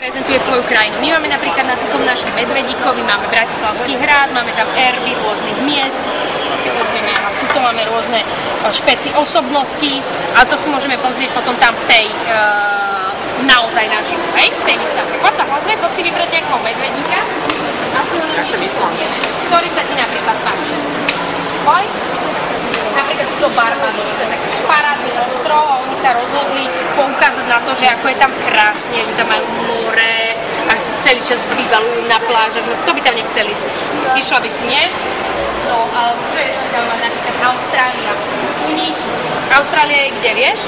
Prezentuje svoju krajinu. My máme napríklad na tom našom Medvedíkovi, máme Bratislavský hrad, máme tam erby rôznych miest, tu máme rôzne špeci osobnosti, a to si môžeme pozrieť potom tam v tej naozaj naživo, hej, v tej výstavke. Poď sa pozrieť, poď si vybrať nejakého Medvedíka a si ho niečo povieme, ktorý sa ti napríklad páči. Poď. Napríklad to Barbados, to je taký parádny ostrov a oni sa rozhodli poukázať na to, že ako je tam krásne, že tam majú more a že sa celý čas vybalujú na plážach. Kto by tam nechcel ísť? Išla by si, nie? No, ale môže je zaujímať napríklad Austrália. U nich Austrália je kde, vieš?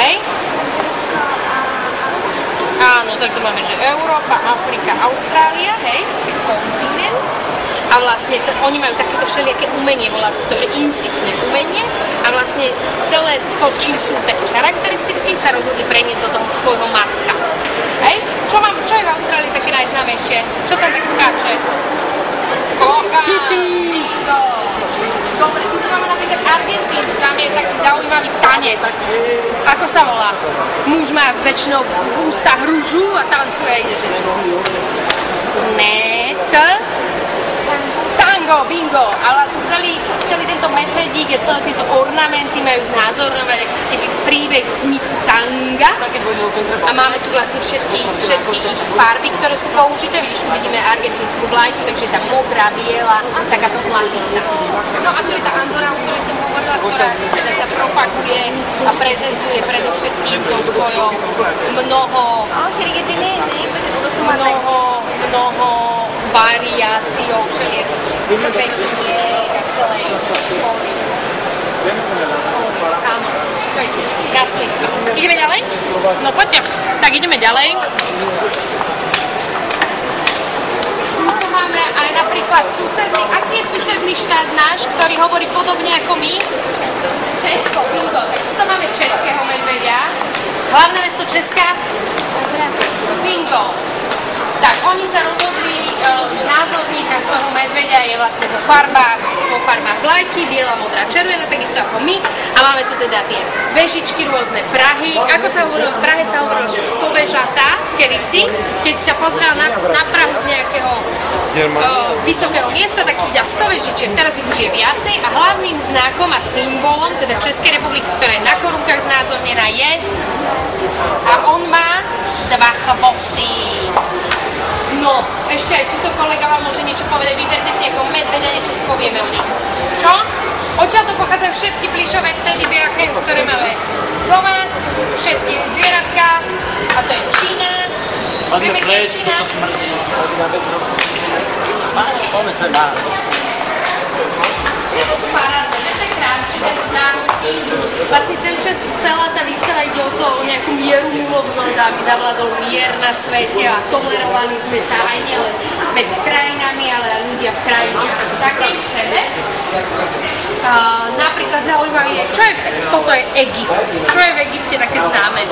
Hej? Áno, tak to máme, že Európa, Afrika, Austrália, hej? Kontinent. A vlastne oni majú takéto všelijaké umenie, volá sa to, že insiktné umenie a vlastne celé to, čím sú takí charakteristickí, sa rozhodli preniesť do toho svojho macka. Hej? Čo je v Austrálii také najznámejšie? Čo tam tak skáče? Kocha! Dobre, tu máme napríklad Argentínu, tam je taký zaujímavý tanec. Ako sa volá? Muž má väčšinou v ústach rúžu a tancuje a ide, že Tango, bingo! A vlastne celý tento medvedík a celé tieto ornamenty majú znázorňovať aký príbeh vzniku tanga. A máme tu vlastne všetky ich farby, ktoré sú použité. Vidíš, tu vidíme argentínsku vlajku, takže je tam modrá, biela, takáto zlatistá. No a tu je tá Andora, o ktorej som hovorila, ktorá teda sa propaguje a prezentuje predovšetkým tou svojou mnoho variáciou všelijakých pečeniek a celej školy. Áno, to je rastlíctvo. Ideme ďalej? No poďte. Tak ideme ďalej. Tu máme aj napríklad susedný, aký je susedný štát náš, ktorý hovorí podobne ako my? Česko, bingo. Tak tu máme českého medvedia. Hlavné mesto Česka? Bingo. Tak, oni sa rozhodli znázorniť na svojho medveďa, je vlastne vo farbách vlajky, biela, modrá, červená, takisto ako my. A máme tu teda tie vežičky, rôzne prahy. Ako sa hovorilo, v Prahe sa hovorilo, že 100 vežatá, kedysi, keď sa pozrel na Prahu z nejakého vysokého miesta, tak si videl 100 vežičiek, teraz ich už je viacej a hlavným znakom a symbolom, teda Českej republiky, ktorá je na korunkách znázornená, je a on má 2 chvosty. No, ešte aj túto kolega vám môže niečo povedať, vyberte si ako medveďa, niečo si povieme o ňom. Čo? Odtiaľ to pochádzajú všetky plyšové teddybearky, ktoré máme doma, všetky zvieratka, a to je Čína. Poďme prejsť, toto smrdí. Poďme sa dá. To sú parádne, to je krásne, tento dámsky. Vlastne celá tá výstava ide o to, o nejakú mieru milovnosť, aby zavládol mier na svete a tolerovali sme sa aj nielen medzi krajinami, ale aj ľudia v krajine ako takej v sebe. Napríklad zaujímavý je, toto je Egypt. Čo je v Egypte také známe?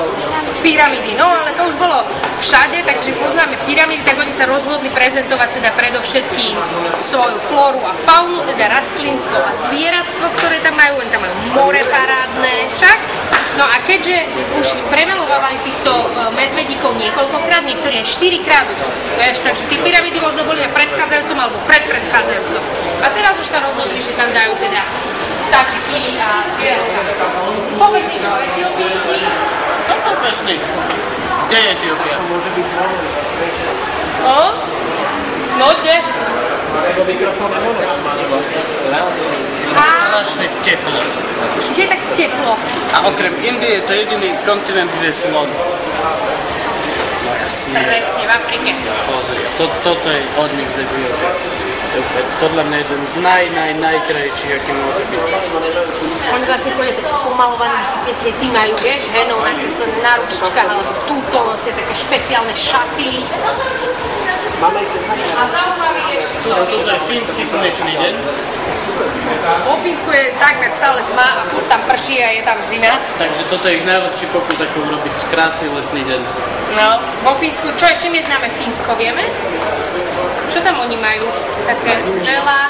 Pyramidy, no ale to už bolo všade, takže poznáme pyramidy, tak oni sa rozhodli prezentovať teda predovšetkým svoju flóru a faunu, teda rastlinstvo a zvieratstvo, ktoré tam majú, oni tam majú more parádne, však? No a keďže už premalovávali týchto medvedíkov niekoľkokrát, niektorí aj 4-krát už, vieš, takže tie pyramidy možno boli na predchádzajúcom alebo predchádzajúcom. A teraz už sa rozhodli, že tam dajú teda vtáčiky a zvieratka. Povedz niečo o Etiópii. Toto fešný. Kde je Etiópia? No, kde? Strašne teplo. Kde je tak teplo? A okrem Indie je to jediný kontinent, kde je slon. No jasne. Presne, v Afrike. Pozri, toto je od nich z Etiópie. Podľa mňa jeden z najkrajších, aký môže byť. Oni vlastne chodia tak pomalovaní, viete, tí majú, vieš, henou nakreslené na ručičkách, alebo túto nosia také špeciálne šaty. A zaujímavý je ešte to. Toto je fínsky slnečný deň. Vo Fínsku je takmer stále tma a furt tam prší a je tam zima. Takže toto je ich najlepší pokus, ako urobiť krásny letný deň. No, vo Fínsku, čím je známe Fínsko, vieme? Čo tam oni majú? Také veľa...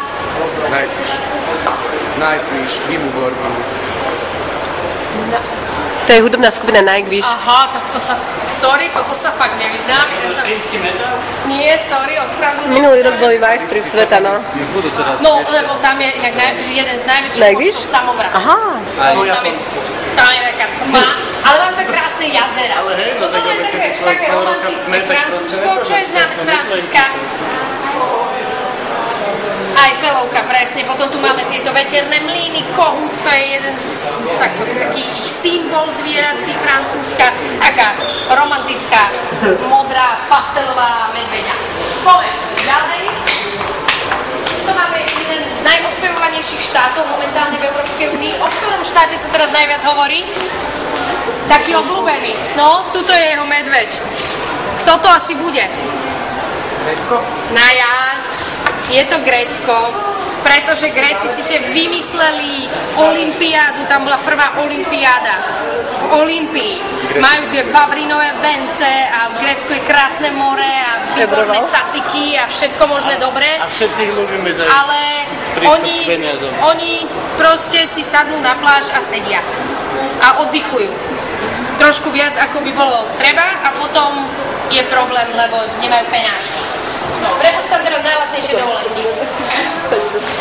Nightwish, výbuborby. No. To je hudobná skupina Nightwish. Aha, tak to sa, sorry, toto sa fakt nevyznám. Čínsky metal? Nie, sorry, ospravedlňujem. Minulý rok boli majstri sveta, no. No, lebo tam je inak jeden z najväčších Nightwish? počtov samovražd. Aha. Tam je taká tma, ale mám tak krásne jazera. Ale hej, no Toto je také romantické Francúzsko, čo je známe z Francúzska. Eiffelovka, presne. Potom tu máme tieto veterné mlyny, kohút, to je jeden z taký ich symbol zvierací Francúzska. Taká romantická, modrá, pastelová medveďa. Poďme ďalej. Tu máme jeden z najospevovanejších štátov momentálne v Európskej únii. O ktorom štáte sa teraz najviac hovorí? Taký obľúbený. No, tuto je jeho medveď. Kto to asi bude? Grécko? Na ja. Je to Grécko, pretože Gréci síce vymysleli olympiádu, tam bola prvá olympiáda v Olympii. Majú tie bavrinové vence a v Grécku je krásne more a výborné caciky a všetko možné dobré. A všetci ich ľúbime za Ale oni proste si sadnú na pláž a sedia a oddychujú. Trošku viac ako by bolo treba a potom je problém, lebo nemajú peňažky. No, preto sa teraz najlacnejšie dovolenky.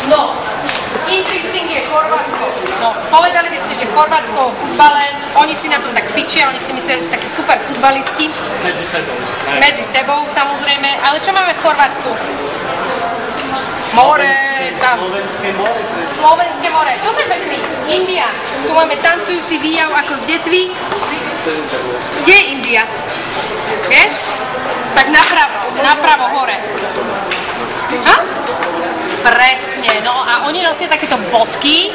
No, interesting je Chorvátsko. No, povedali by ste, že Chorvátsko v futbale, oni si na to tak fičia, oni si myslia, že sú takí super futbalisti. Medzi sebou. Medzi sebou, samozrejme. Ale čo máme v Chorvátsku? More, tam. Slovenské more. Slovenské more. Toto je pekný. India. Tu máme tancujúci výjav ako z detvy. Kde je India? Vieš? Tak napravo hore. Ha? Presne, no a oni nosia takéto bodky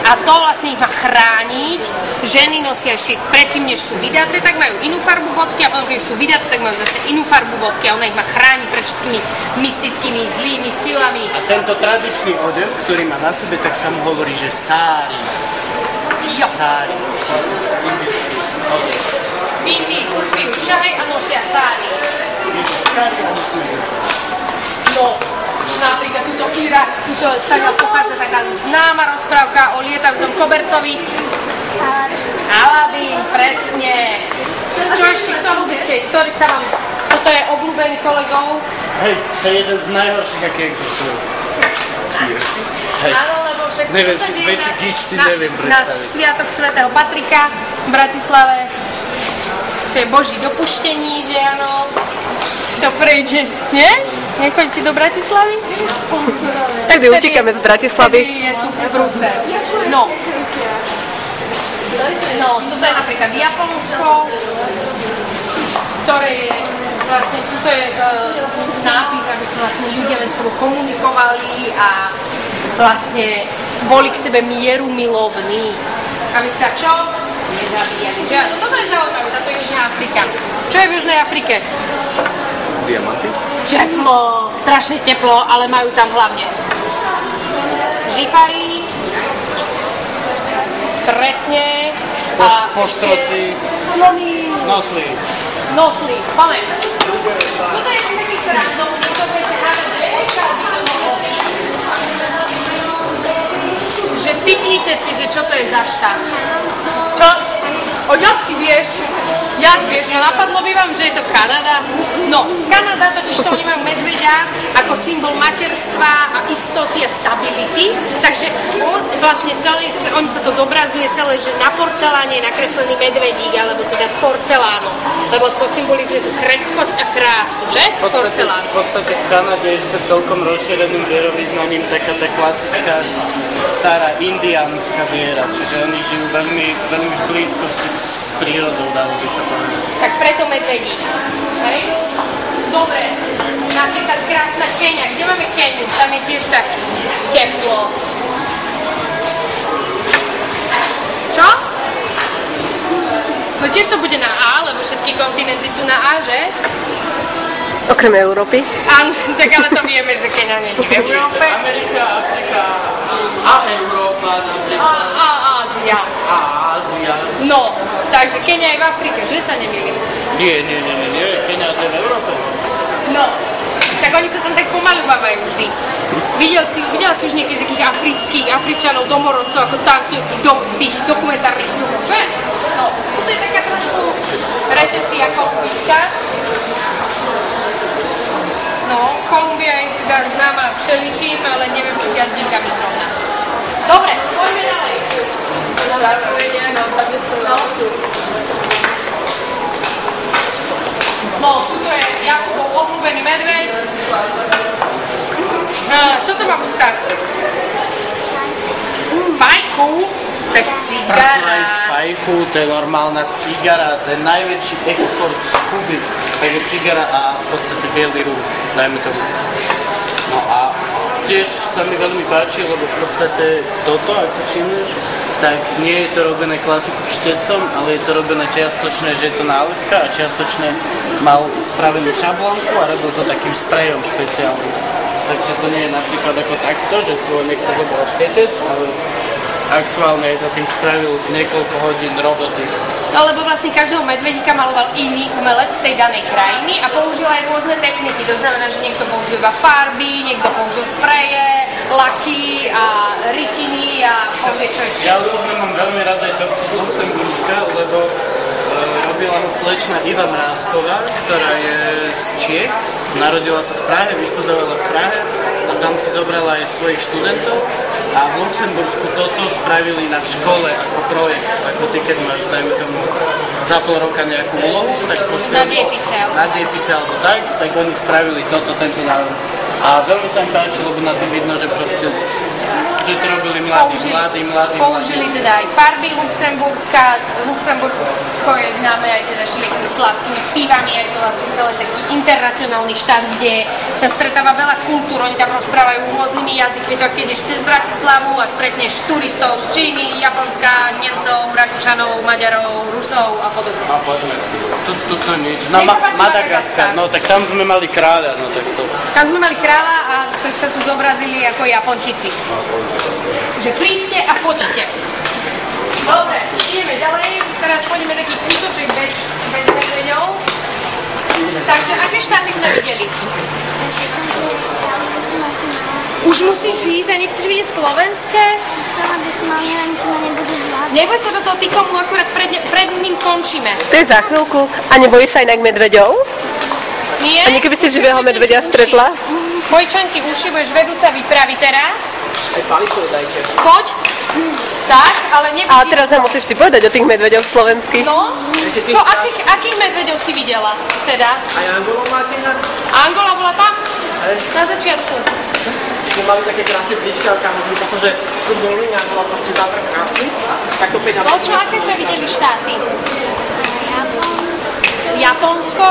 a to vlastne ich má chrániť. Ženy nosia ešte predtým, než sú vydaté, tak majú inú farbu bodky a potom, keď sú vydaté, tak majú zase inú farbu bodky a ona ich má chrániť pred tými mystickými zlými silami. A tento tradičný odev, ktorý má na sebe, tak sa mu hovorí, že sári. Jo. Sári. Klasický indický odev. V Indii furt pijú čaj a nosia sári. No, napríklad tuto Irak, tuto sa pochádza taká známa rozprávka o lietajúcom kobercovi. Aladín, presne. Čo ešte k tomu by ste, ktorý sa vám, toto je obľúbený kolegov? Hej, to je jeden z najhorších, aký existujú. Hej. Áno, lebo však Neviem čo sa si, deje väčší gíč si neviem na predstaviť. Sviatok svätého Patrika v Bratislave. To je Boží dopuštení, že áno. Kto prejde, nie? Nechoďte do Bratislavy? Tak utíkame z Bratislavy. Vtedy je tu Brusel. No. No, toto je napríklad Japonsko, ktoré je vlastne, tuto je nápis, aby sa vlastne ľudia medzi sebou komunikovali a vlastne boli k sebe mierumilovní. Aby sa čo? Nezabíjali. Že áno, toto je zaujímavé, táto Južná Afrika. Čo je v Južnej Afrike? Diamanty? Teplo, strašne teplo, ale majú tam hlavne žifary, presne, a Poštrosy, slony, nosly. Poďme. Toto je taký srandovný, to budete hádať, že že typnite si, že čo to je za štát. Čo? Jak ty vieš? Jak vieš? No napadlo by vám, že je to Kanada? No, Kanada totiž to oni majú medveďa ako symbol materstva a istoty a stability. Takže on vlastne celý, on sa to zobrazuje celé, že na porceláne je nakreslený medvedík, alebo teda z porcelánu. Lebo to symbolizuje tú krehkosť a krásu, že? Porcelán. V podstate v Kanade je ešte celkom rozšíreným vierovyznaním taká tá klasická stará indiánska viera, čiže oni žijú veľmi v blízkosti s prírodou, dalo by sa povedať. Tak preto medvedík. Hej? Dobre, napríklad krásna Keňa. Kde máme Keňu? Tam je tiež tak teplo. Čo? No tiež to bude na A, lebo všetky kontinenty sú na A, že? Okrem Európy. Áno, tak ale to vieme, že Keňa nie je v Európe. Amerika, Afrika a Európa napríklad. A Ázia. A Ázia. No, takže Keňa je v Afrike, že sa nemýlim? Nie. Keňa to je v Európe. No, tak Tak oni sa tam tak pomaľovávajú vždy. Videla si už niekedy takých Afričanov, domorodcov, ako tancujú v tých dokumentárnych filmoch, že? No, tu je taká trošku recesia kolumbijská. No, Kolumbia je teda známa všeličím, ale neviem, či jazdínkami zrovna. Dobre, poďme ďalej. No, tuto je Jakubov obľúbený medveď. Čo to má v ústach? Fajku? Tak cigara. Fajku, to je normálna cigara, to je najväčší export z Kuby. Tak je cigara a v podstate bielý rúž, dajme tomu. No a tiež sa mi veľmi páči, lebo v podstate toto, ak sa všimneš, tak nie je to robené klasicky štecom, ale je to robené čiastočné, že je to nálepka a čiastočne mal spravenú šablónku a robil to takým sprejom špeciálnym. Takže to nie je napríklad ako takto, že si ho niekto zobral štetec, ale aktuálne za tým spravil niekoľko hodín roboty. No lebo vlastne každého medvedíka maloval iný umelec z tej danej krajiny a použil aj rôzne techniky. To znamená, že niekto používa farby, niekto použil spreje, laky a rytiny a povie čo ešte. Ja osobne mám veľmi rád aj tohto z Luxemburska, lebo robila ho slečna Iva Mrázková, ktorá je z Čiech. Narodila sa v Prahe, vyštudovala v Prahe a tam si zobrala aj svojich študentov. A v Luxembursku toto spravili na škole ako projekt. Ako ty, keď máš, dajme tomu, za pol roka nejakú úlohu, tak proste... Na diepise alebo tak oni spravili tento návrh. A veľmi sa mi páči, lebo na tým vidno, že proste že to robili mladí. Použili teda aj farby Luxemburska. Luxembursko je známe aj teda všelijakými sladkými pivami, je to vlastne celý taký internacionálny štát, kde sa stretáva veľa kultúr, oni tam rozprávajú rôznymi jazykmi, to keď ideš cez Bratislavu a stretneš turistov z Číny, Japonska, Nemcov, Rakúšanov, Maďarov, Rusov a podobne. A poďme, tuto nič. Na Madagaskar, no tak tam sme mali kráľa, no tak to... Tam sme mali kráľa a tak sa tu zobrazili ako Japončici. Že príďte a poďte. Dobre, ideme ďalej. Teraz pôjdeme taký kúsoček bez medveďov. Takže aké štáty sme videli? Už musíš ísť a nechceš vidieť slovenské? Chcela by som, ale neviem, či ma nebudú vládať. Neboj sa do toho, ty komu akurát pred ním končíme. To je za chvíľku. A nebojíš sa inak medveďov? Nie? A niekedy si živého medveďa stretla? Bojčan ti uši, budeš vedúca výpravy teraz. Aj palicu dajte. Poď. Tak, ale nebudí. A teraz nám musíš ty povedať o tých medveďoch slovensky. No, čo, akých medveďov si videla teda? Aj Angolov máte inak? Angola bola tam? Na začiatku. Keď sme mali také krásne trička, kamožili to som, že tu boli Angola proste závrh krásny. Tak to 5 No čo, aké sme videli štáty? Japonsko. Japonsko.